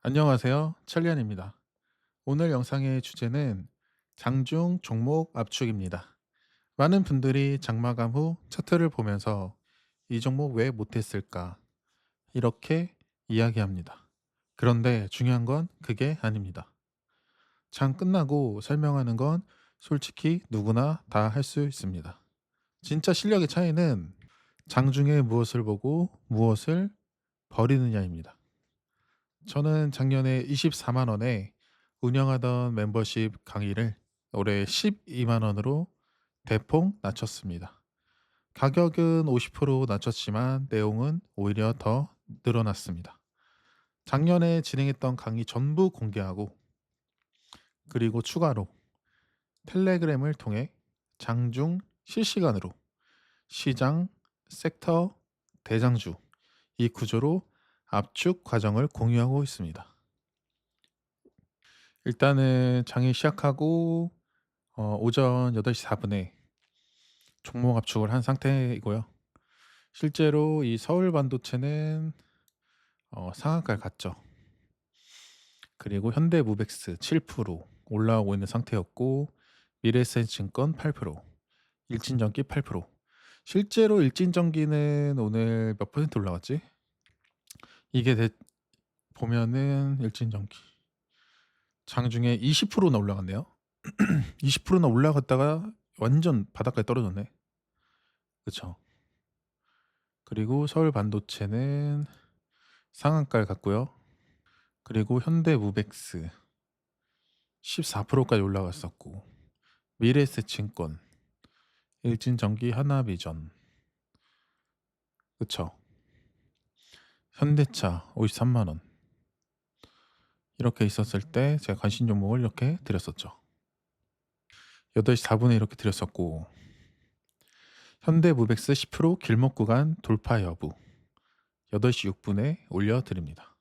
안녕하세요. 찰리안입니다. 오늘 영상의 주제는 장중 종목 압축입니다. 많은 분들이 장마감 후 차트를 보면서 이 종목 왜 못했을까? 이렇게 이야기합니다. 그런데 중요한 건 그게 아닙니다. 장 끝나고 설명하는 건 솔직히 누구나 다 할 수 있습니다. 진짜 실력의 차이는 장중에 무엇을 보고 무엇을 버리느냐입니다. 저는 작년에 24만 원에 운영하던 멤버십 강의를 올해 12만 원으로 대폭 낮췄습니다. 가격은 50% 낮췄지만 내용은 오히려 더 늘어났습니다. 작년에 진행했던 강의 전부 공개하고 그리고 추가로 텔레그램을 통해 장중 실시간으로 시장, 섹터, 대장주 이 구조로 압축 과정을 공유하고 있습니다. 일단은 장이 시작하고 오전 8시 4분에 종목 압축을 한 상태이고요. 실제로 이 서울 반도체는 상한가를 갔죠. 그리고 현대무벡스 7% 올라오고 있는 상태였고 미래에셋증권 8%, 일진전기 8%. 실제로 일진전기는 오늘 몇 퍼센트 올라갔지? 이게 보면은 일진전기 장중에 20%나 올라갔네요. 20%나 올라갔다가 완전 바닥까지 떨어졌네. 그쵸. 그리고 서울 반도체는 상한가를 갔고요. 그리고 현대무벡스 14%까지 올라갔었고 미래에셋증권, 일진전기, 하나비전, 그쵸. 현대차 53만 원 이렇게 있었을 때 제가 관심 종목을 이렇게 드렸었죠. 8시 4분에 이렇게 드렸었고 현대무벡스 10% 길목 구간 돌파 여부 8시 6분에 올려드립니다.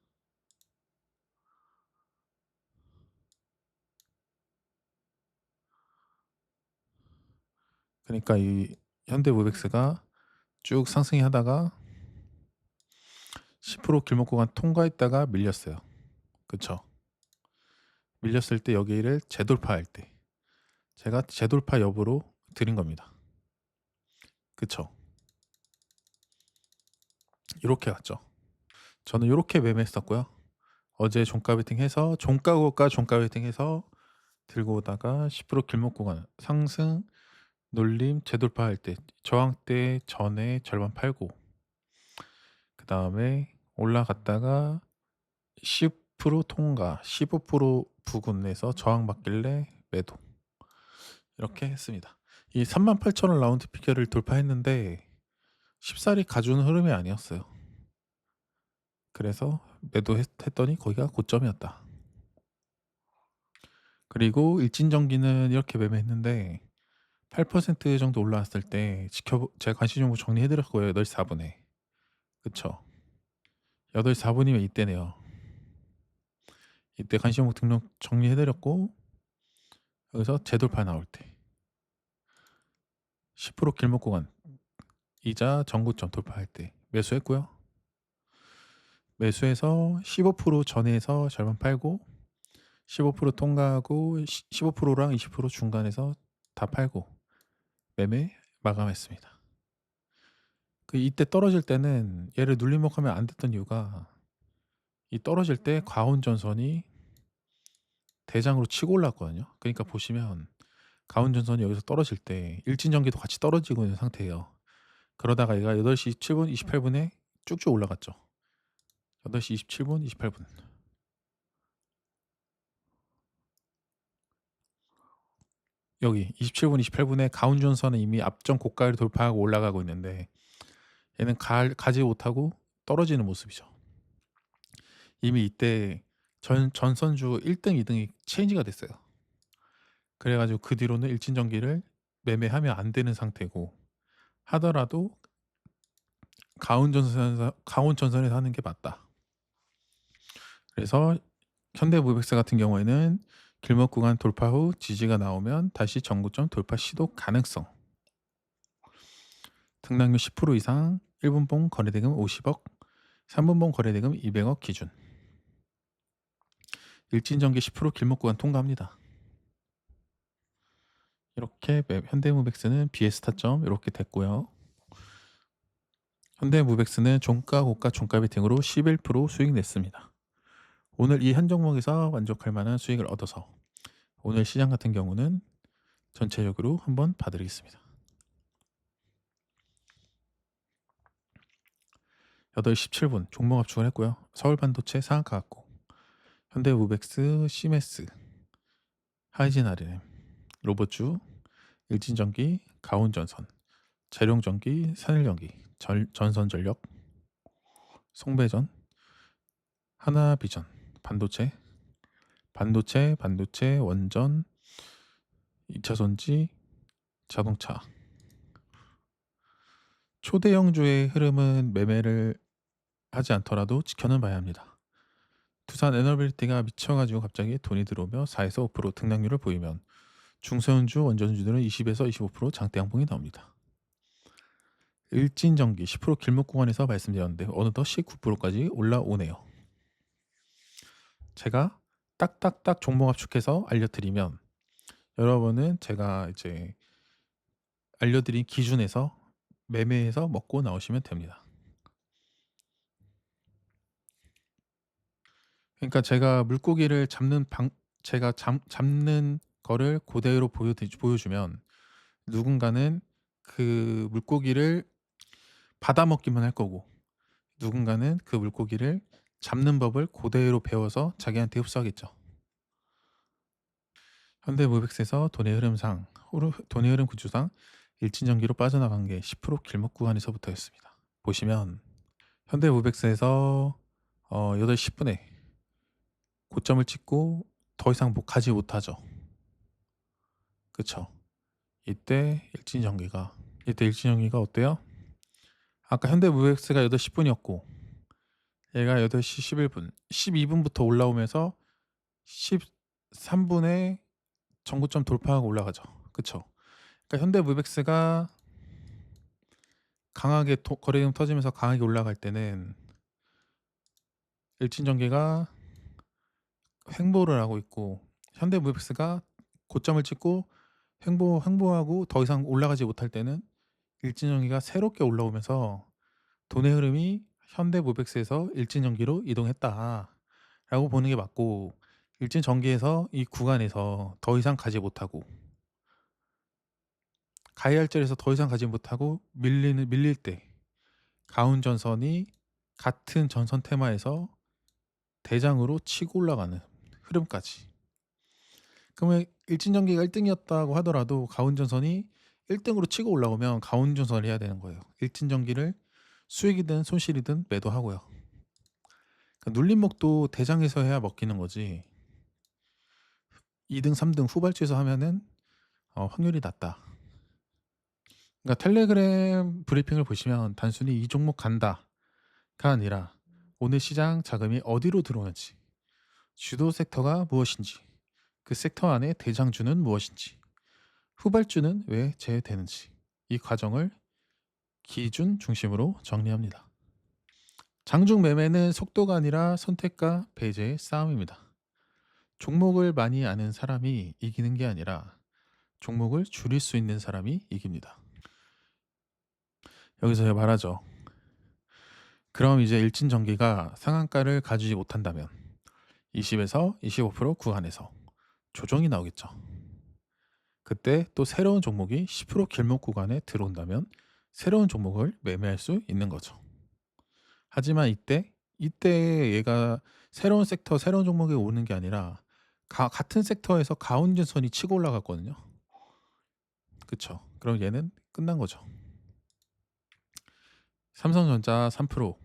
그러니까 이 현대무벡스가 쭉 상승이 하다가 10% 길목 구간 통과했다가 밀렸어요. 그쵸. 밀렸을 때 여기를 재돌파할 때 제가 재돌파 여부로 드린 겁니다. 그쵸. 이렇게 갔죠. 저는 이렇게 매매했었고요. 어제 종가 베팅해서 종가고가 종가 베팅해서 들고 오다가 10% 길목 구간 상승 눌림 재돌파할 때 저항대 전에 절반 팔고 그 다음에 올라갔다가 10% 통과 15% 부근에서 저항 받길래 매도 이렇게 했습니다. 이 38,000원 라운드 피겨를 돌파했는데 쉽사리 가주는 흐름이 아니었어요. 그래서 매도했더니 거기가 고점이었다. 그리고 일진전기는 이렇게 매매했는데 8% 정도 올라왔을 때 제가 관심 종목 정리해드렸고요. 8시 4분에. 그쵸. 8시 4분이면 이때네요. 이때 관심 종목 등록 정리해드렸고 여기서 재돌파 나올 때 10% 길목 구간 이자 전고점 돌파할 때 매수했고요. 매수해서 15% 전에서 절반 팔고 15% 통과하고 15%랑 20% 중간에서 다 팔고 매매 마감했습니다. 이때 떨어질 때는 얘를 눌림목하면 안 됐던 이유가 이 떨어질 때 과온전선이 대장으로 치고 올랐거든요. 그러니까 보시면 과온전선이 여기서 떨어질 때 일진전기도 같이 떨어지고 있는 상태예요. 그러다가 얘가 8시 7분 28분에 쭉쭉 올라갔죠. 8시 27분 28분 여기 27분 28분에 가운전선은 이미 앞전 고가를 돌파하고 올라가고 있는데 얘는 가지 못하고 떨어지는 모습이죠. 이미 이때 전선주 1등 2등이 체인지가 됐어요. 그래가지고 그 뒤로는 일진전기를 매매하면 안 되는 상태고 하더라도 가온전선에서 하는 게 맞다. 그래서 현대무벡스 같은 경우에는 길목 구간 돌파 후 지지가 나오면 다시 전고점 돌파 시도 가능성. 등락률 10% 이상 1분봉 거래대금 50억, 3분봉 거래대금 200억 기준. 일진전기 10% 길목 구간 통과합니다. 이렇게 현대무백스는 BS 타점 이렇게 됐고요. 현대무백스는 종가, 고가, 종가 베팅으로 11% 수익 냈습니다. 오늘 이 한 종목에서 만족할 만한 수익을 얻어서 오늘 시장 같은 경우는 전체적으로 한번 봐드리겠습니다. 8시 17분 종목 압축을 했고요. 서울반도체 상한가 같고 현대무백스, 시메스, 하이진 RNM, 로봇주, 일진전기, 가온전선, 재룡전기, 산일전기, 전선전력, 송배전, 하나비전, 반도체, 원전, 2차전지, 자동차. 초대형주의 흐름은 매매를 하지 않더라도 지켜는 봐야 합니다. 두산 에너빌리티가 미쳐가지고 갑자기 돈이 들어오며 4에서 5% 등락률을 보이면 중소형주, 원전주들은 20에서 25% 장대 양봉이 나옵니다. 일진전기 10% 길목 구간에서 말씀드렸는데 어느덧 19%까지 올라오네요. 제가 딱딱딱 종목 압축해서 알려드리면 여러분은 제가 이제 알려드린 기준에서 매매해서 먹고 나오시면 됩니다. 그러니까 제가 물고기를 제가 잡는 거를 그대로 보여주면 누군가는 그 물고기를 받아먹기만 할 거고 누군가는 그 물고기를 잡는 법을 그대로 배워서 자기한테 흡수하겠죠. 현대무백스에서 돈의 흐름 구조상 일진전기로 빠져나간 게 10% 길목 구간에서부터였습니다. 보시면 현대무백스에서 8시 10분에 고점을 찍고 더 이상 가지 못하죠. 그쵸? 이때 일진전기가 어때요? 아까 현대무백스가 8시 10분이었고 얘가 8시 11분, 12분부터 올라오면서 13분에 전고점 돌파하고 올라가죠. 그쵸? 그러니까 현대무백스가 강하게 거래량 터지면서 강하게 올라갈 때는 일진전기가 횡보를 하고 있고 현대무백스가 고점을 찍고 횡보하고 더 이상 올라가지 못할 때는 일진전기가 새롭게 올라오면서 돈의 흐름이 현대무백스에서 일진전기로 이동했다라고 보는 게 맞고 일진전기에서 이 구간에서 더 이상 가지 못하고 가야 할 자리에서 더 이상 가지 못하고 밀릴 때 가운전선이 같은 전선 테마에서 대장으로 치고 올라가는 흐름까지. 그러면 일진전기가 1등이었다고 하더라도 가운전선이 1등으로 치고 올라오면 가운전선을 해야 되는 거예요. 일진전기를 수익이든 손실이든 매도하고요. 그러니까 눌림목도 대장에서 해야 먹히는 거지. 2등, 3등 후발주에서 하면은 확률이 낮다. 그러니까 텔레그램 브리핑을 보시면 단순히 이 종목 간다가 아니라 오늘 시장 자금이 어디로 들어오는지, 주도 섹터가 무엇인지, 그 섹터 안에 대장주는 무엇인지, 후발주는 왜 제외되는지 이 과정을 기준 중심으로 정리합니다. 장중 매매는 속도가 아니라 선택과 배제의 싸움입니다. 종목을 많이 아는 사람이 이기는 게 아니라 종목을 줄일 수 있는 사람이 이깁니다. 여기서 말하죠. 그럼 이제 일진전기가 상한가를 가지지 못한다면 20에서 25% 구간에서 조정이 나오겠죠. 그때 또 새로운 종목이 10% 길목 구간에 들어온다면 새로운 종목을 매매할 수 있는 거죠. 하지만 이때 얘가 새로운 섹터, 새로운 종목이 오는 게 아니라 같은 섹터에서 가운데선이 치고 올라갔거든요. 그쵸? 그럼 얘는 끝난 거죠. 삼성전자 3%,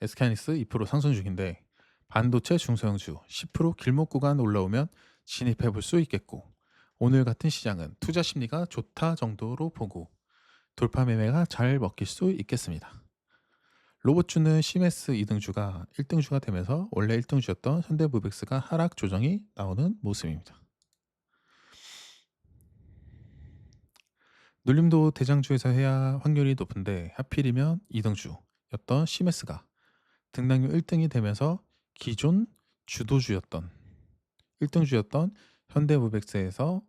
SK하이닉스 2% 상승 중인데 반도체 중소형주 10% 길목 구간 올라오면 진입해 볼 수 있겠고 오늘 같은 시장은 투자 심리가 좋다 정도로 보고 돌파 매매가 잘 먹힐 수 있겠습니다. 로봇주는 시메스 2등주가 1등주가 되면서 원래 1등주였던 현대무백스가 하락 조정이 나오는 모습입니다. 눌림도 대장주에서 해야 확률이 높은데 하필이면 2등주였던 시메스가 등락률 1등이 되면서 기존 주도주였던 1등주였던 현대무백스에서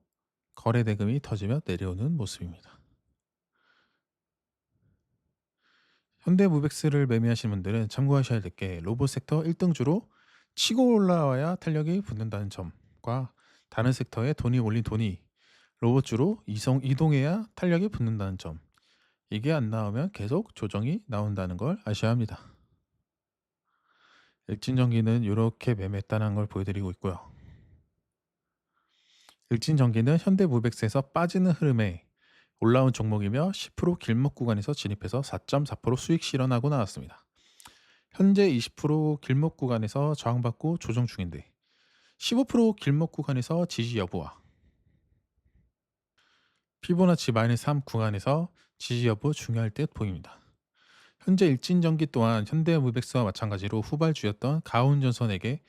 거래 대금이 터지며 내려오는 모습입니다. 현대무백스를 매매하시는 분들은 참고하셔야 될 게 로봇 섹터 1등주로 치고 올라와야 탄력이 붙는다는 점과 다른 섹터에 돈이 올린 돈이 로봇주로 이동해야 탄력이 붙는다는 점, 이게 안 나오면 계속 조정이 나온다는 걸 아셔야 합니다. 일진전기는 이렇게 매매했다는 걸 보여드리고 있고요. 일진전기는 현대무백스에서 빠지는 흐름에 올라온 종목이며 10% 길목 구간에서 진입해서 4.4% 수익 실현하고 나왔습니다. 현재 20% 길목 구간에서 저항받고 조정 중인데 15% 길목 구간에서 지지 여부와 피보나치 -3 구간에서 지지 여부 중요할 듯 보입니다. 현재 일진전기 또한 현대무백스와 마찬가지로 후발주였던 가온전선에게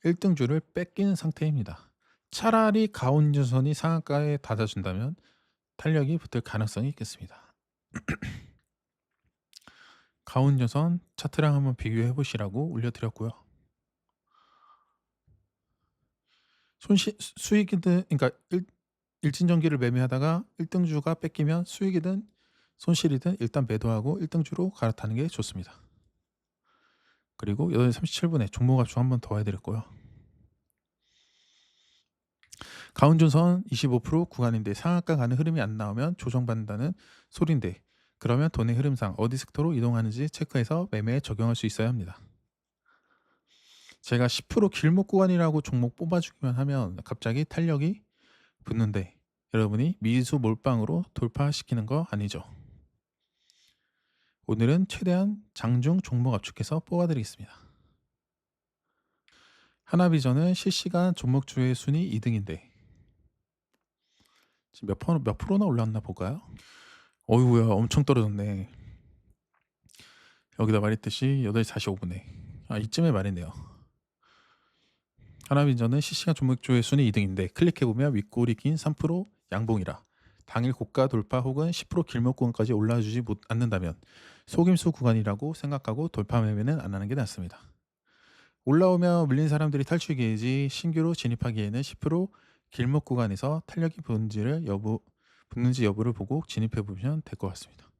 1등주를 뺏긴 상태입니다. 차라리 가온전선이 상한가에 닫아준다면 탄력이 붙을 가능성이 있겠습니다. 가온전선 차트랑 한번 비교해 보시라고 올려드렸고요. 수익이든, 그러니까 일진전기를 매매하다가 1등주가 뺏기면 수익이든 손실이든 일단 매도하고 1등주로 갈아타는 게 좋습니다. 그리고 8시 37분에 종목 합축 한번 더 해드렸고요. 가온전선 25% 구간인데 상한가 가는 흐름이 안 나오면 조정받는다는 소리인데, 그러면 돈의 흐름상 어디 섹터로 이동하는지 체크해서 매매에 적용할 수 있어야 합니다. 제가 10% 길목 구간이라고 종목 뽑아주기만 하면 갑자기 탄력이 붙는데 여러분이 미수 몰빵으로 돌파시키는 거 아니죠. 오늘은 최대한 장중 종목 압축해서 뽑아드리겠습니다. 하나비전은 실시간 종목주의 순위 2등인데 지금 몇 프로나 올랐나 볼까요? 어이구야, 엄청 떨어졌네. 여기다 말했듯이 8시 45분에 이쯤에 말했네요. 하나비전은 실시간 종목주의 순위 2등인데 클릭해보면 윗골이 긴 3% 양봉이라 당일 고가 돌파 혹은 10% 길목 구간까지 올라주지 않는다면 속임수 구간이라고 생각하고 돌파 매매는 안 하는 게 낫습니다. 올라오면 밀린 사람들이 탈출기이지 신규로 진입하기에는 10% 길목 구간에서 탄력이 붙는지 여부를 보고 진입해 보면 될 것 같습니다.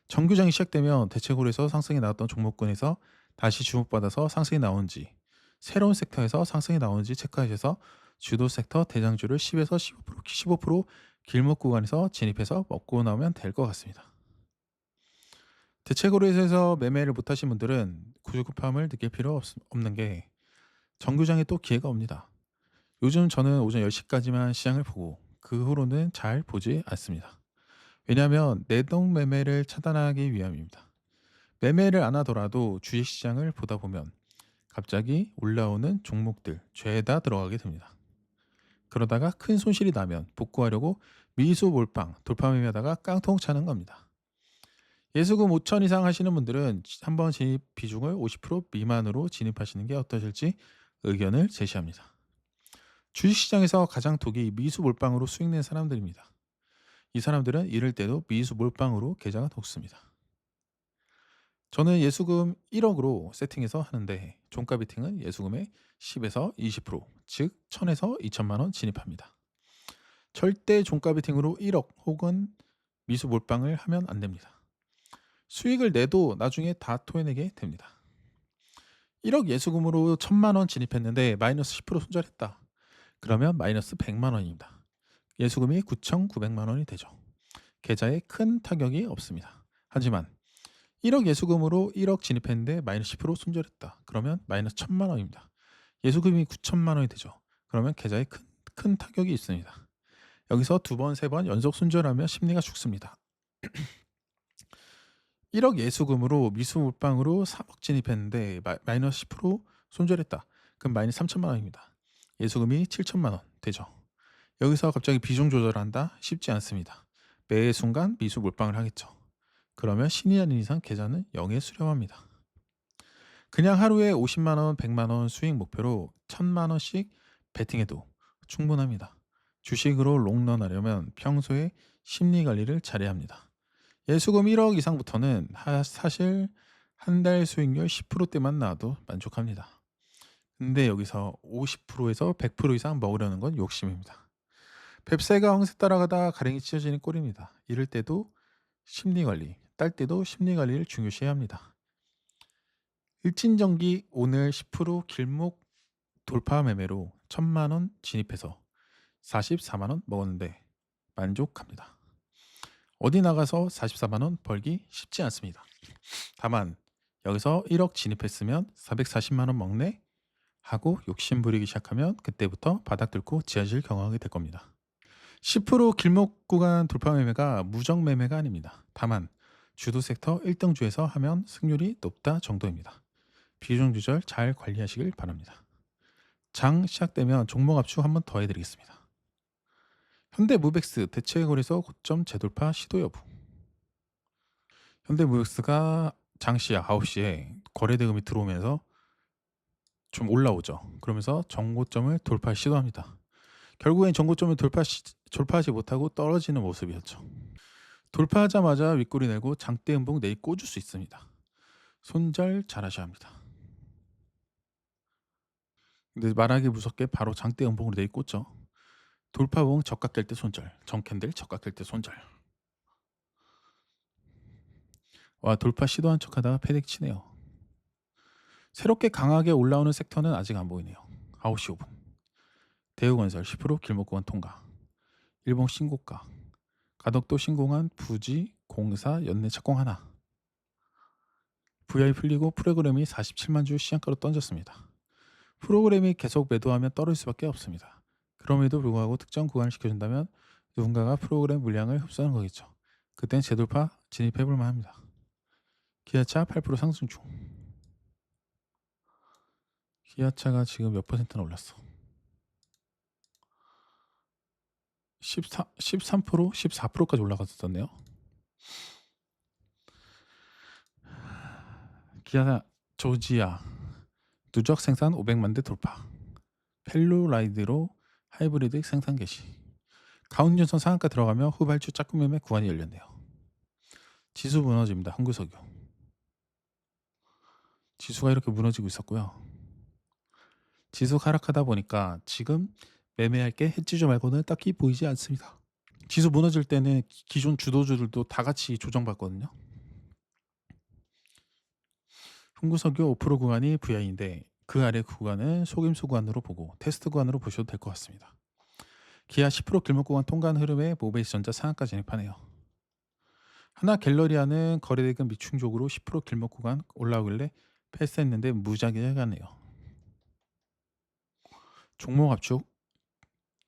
정규장이 시작되면 대체골에서 상승이 나왔던 종목군에서 다시 주목받아서 상승이 나오는지, 새로운 섹터에서 상승이 나오는지 체크하셔서 주도 섹터 대장주를 10에서 15% 길목 구간에서 진입해서 먹고 나오면 될 것 같습니다. 대체거래소에서 매매를 못하신 분들은 구급함을 느낄 필요 없는 게 정규장에 또 기회가 옵니다. 요즘 저는 오전 10시까지만 시장을 보고 그 후로는 잘 보지 않습니다. 왜냐하면 내동 매매를 차단하기 위함입니다. 매매를 안 하더라도 주식시장을 보다 보면 갑자기 올라오는 종목들 죄다 들어가게 됩니다. 그러다가 큰 손실이 나면 복구하려고 미수 몰빵 돌파 매매하다가 깡통 차는 겁니다. 예수금 5천 이상 하시는 분들은 한번 진입 비중을 50% 미만으로 진입하시는 게 어떠실지 의견을 제시합니다. 주식시장에서 가장 독이 미수 몰빵으로 수익 낸 사람들입니다. 이 사람들은 이럴 때도 미수 몰빵으로 계좌가 녹습니다. 저는 예수금 1억으로 세팅해서 하는데 종가 베팅은 예수금의 10에서 20%, 즉 1000에서 2000만 원 진입합니다. 절대 종가 베팅으로 1억 혹은 미수 몰빵을 하면 안 됩니다. 수익을 내도 나중에 다 토해내게 됩니다. 1억 예수금으로 1000만 원 진입했는데 마이너스 10% 손절했다. 그러면 마이너스 100만 원입니다. 예수금이 9,900만 원이 되죠. 계좌에 큰 타격이 없습니다. 하지만 1억 예수금으로 1억 진입했는데 마이너스 10% 손절했다. 그러면 마이너스 1000만 원입니다. 예수금이 9천만 원이 되죠. 그러면 계좌에 큰 타격이 있습니다. 여기서 2번, 3번 연속 손절하면 심리가 죽습니다. 1억 예수금으로 미수 몰빵으로 3억 진입했는데 마이너스 10% 손절했다. 그럼 마이너스 3천만 원입니다. 예수금이 7천만 원 되죠. 여기서 갑자기 비중 조절한다? 쉽지 않습니다. 매 순간 미수 몰빵을 하겠죠. 그러면 신이 아닌 이상 계좌는 0에 수렴합니다. 그냥 하루에 50만 원, 100만 원 수익 목표로 1000만 원씩 베팅해도 충분합니다. 주식으로 롱런 하려면 평소에 심리 관리를 잘해야 합니다. 예수금 1억 이상부터는 사실 한 달 수익률 10%대만 나와도 만족합니다. 근데 여기서 50%에서 100% 이상 먹으려는 건 욕심입니다. 뱁새가 황새 따라가다 가랭이 찢어지는 꼴입니다. 이럴 때도 심리 관리, 딸 때도 심리 관리를 중요시해야 합니다. 일진전기 오늘 10% 길목 돌파 매매로 1000만 원 진입해서 44만 원 먹었는데 만족합니다. 어디 나가서 44만 원 벌기 쉽지 않습니다. 다만 여기서 1억 진입했으면 440만 원 먹네 하고 욕심 부리기 시작하면 그때부터 바닥 뚫고 지하실 경험하게 될 겁니다. 10% 길목 구간 돌파 매매가 무적 매매가 아닙니다. 다만 주도 섹터 1등주에서 하면 승률이 높다 정도입니다. 비중 조절 잘 관리하시길 바랍니다. 장 시작되면 종목 압축 한번 더 해드리겠습니다. 현대무벡스 대체거래소 고점 재돌파 시도 여부. 현대무벡스가 장 시작 9시에 거래 대금이 들어오면서 좀 올라오죠. 그러면서 정고점을 돌파 시도합니다. 결국엔 정고점을 돌파하지 못하고 떨어지는 모습이었죠. 돌파하자마자 윗꼬리 내고 장대 음봉 내일 꽂을 수 있습니다. 손절 잘하셔야 합니다. 근데 말하기 무섭게 바로 장대 음봉으로 내일 꽂죠. 돌파봉 적각될 때 손절, 정캔들 적각될 때 손절. 와, 돌파 시도한 척하다가 패닉 치네요. 새롭게 강하게 올라오는 섹터는 아직 안 보이네요. 9시 5분. 대우건설 10% 길목구간 통과. 일봉 신고가. 가덕도 신공한 부지 공사 연내 착공 하나. VI 풀리고 프로그램이 47만 주 시장가로 던졌습니다. 프로그램이 계속 매도하면 떨어질 수밖에 없습니다. 그럼에도 불구하고 특정 구간을 지켜준다면 누군가가 프로그램 물량을 흡수하는 거겠죠. 그땐 재돌파 진입해볼 만합니다. 기아차 8% 상승 중. 기아차가 지금 몇 퍼센트나 올랐어? 13%, 14%까지 올라갔었네요. 기아 조지아 누적 생산 500만 대 돌파. 펠루라이드로 하이브리드 생산 개시. 가운전선 상한가 들어가며 후발주 짝꿍 매매 구간이 열렸네요. 지수 무너집니다. 한구석유. 지수가 이렇게 무너지고 있었고요. 지수 하락하다 보니까 지금 매매할 게 해지주 말고는 딱히 보이지 않습니다. 지수 무너질 때는 기존 주도주들도 다 같이 조정받거든요. 흥구석유 5% 구간이 VI인데 그 아래 구간은 속임수 구간으로 보고 테스트 구간으로 보셔도 될 것 같습니다. 기아 10% 길목 구간 통과한 흐름에 모베이스전자 상한가 진입하네요. 하나 갤러리아는 거래대금 미충족으로 10% 길목 구간 올라오길래 패스했는데 무작위에 가네요. 종목 압축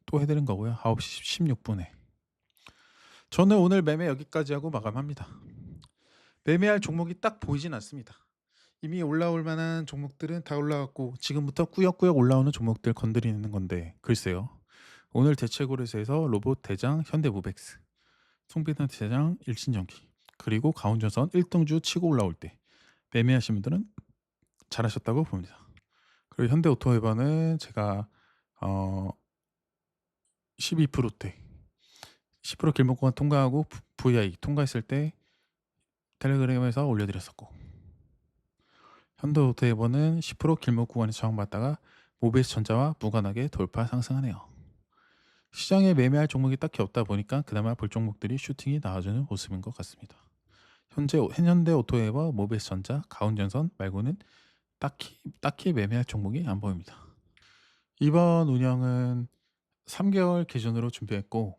또 해드린 거고요. 9시 16분에. 저는 오늘 매매 여기까지 하고 마감합니다. 매매할 종목이 딱 보이진 않습니다. 이미 올라올 만한 종목들은 다 올라왔고 지금부터 꾸역꾸역 올라오는 종목들 건드리는 건데 글쎄요. 오늘 대체고래소에서 로봇 대장 현대무벡스, 송비탄 대장 일신전기, 그리고 가운전선 1등주 치고 올라올 때 매매하신 분들은 잘하셨다고 봅니다. 그리고 현대오토웨버는 제가 12%대 10% 길목구간 통과하고 VI 통과했을 때 텔레그램에서 올려드렸었고, 현대오토웨버는 10% 길목 구간에서 저항받다가 모비스 전자와 무관하게 돌파 상승하네요. 시장에 매매할 종목이 딱히 없다 보니까 그나마 볼 종목들이 슈팅이 나와주는 모습인 것 같습니다. 현대오토웨버, 모비스 전자, 가운전선 말고는 딱히 매매할 종목이 안 보입니다. 이번 운영은 3개월 기준으로 준비했고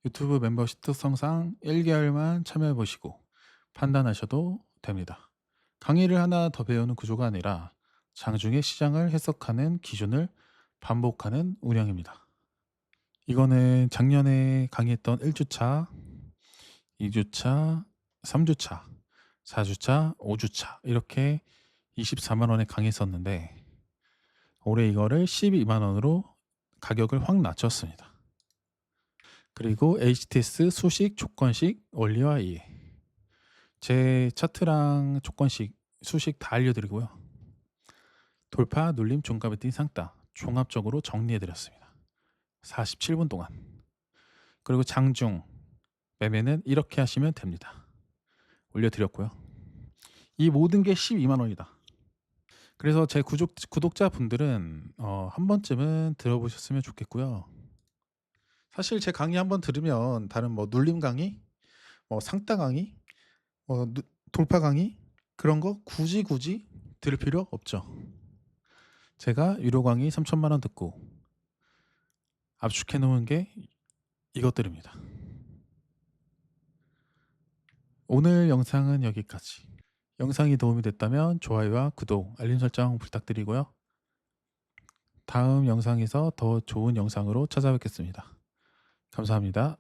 유튜브 멤버십 특성상 1개월만 참여해 보시고 판단하셔도 됩니다. 강의를 하나 더 배우는 구조가 아니라 장중에 시장을 해석하는 기준을 반복하는 운영입니다. 이거는 작년에 강의했던 1주차, 2주차, 3주차, 4주차, 5주차 이렇게 24만 원에 강의했었는데 올해 이거를 12만 원으로 가격을 확 낮췄습니다. 그리고 HTS 수식, 조건식, 원리와 이해. 제 차트랑 조건식, 수식 다 알려드리고요. 돌파, 눌림, 종가 베팅, 상따 종합적으로 정리해드렸습니다. 47분 동안. 그리고 장중 매매는 이렇게 하시면 됩니다. 올려드렸고요. 이 모든 게 12만 원이다. 그래서 제 구독자분들은 한 번쯤은 들어보셨으면 좋겠고요. 사실 제 강의 한번 들으면 다른 뭐 눌림 강의, 뭐 상따 강의, 돌파 강의 그런 거 굳이 들을 필요 없죠. 제가 유료 강의 3천만 원 듣고 압축해 놓은 게 이것들입니다. 오늘 영상은 여기까지. 영상이 도움이 됐다면 좋아요와 구독, 알림 설정 부탁드리고요. 다음 영상에서 더 좋은 영상으로 찾아뵙겠습니다. 감사합니다.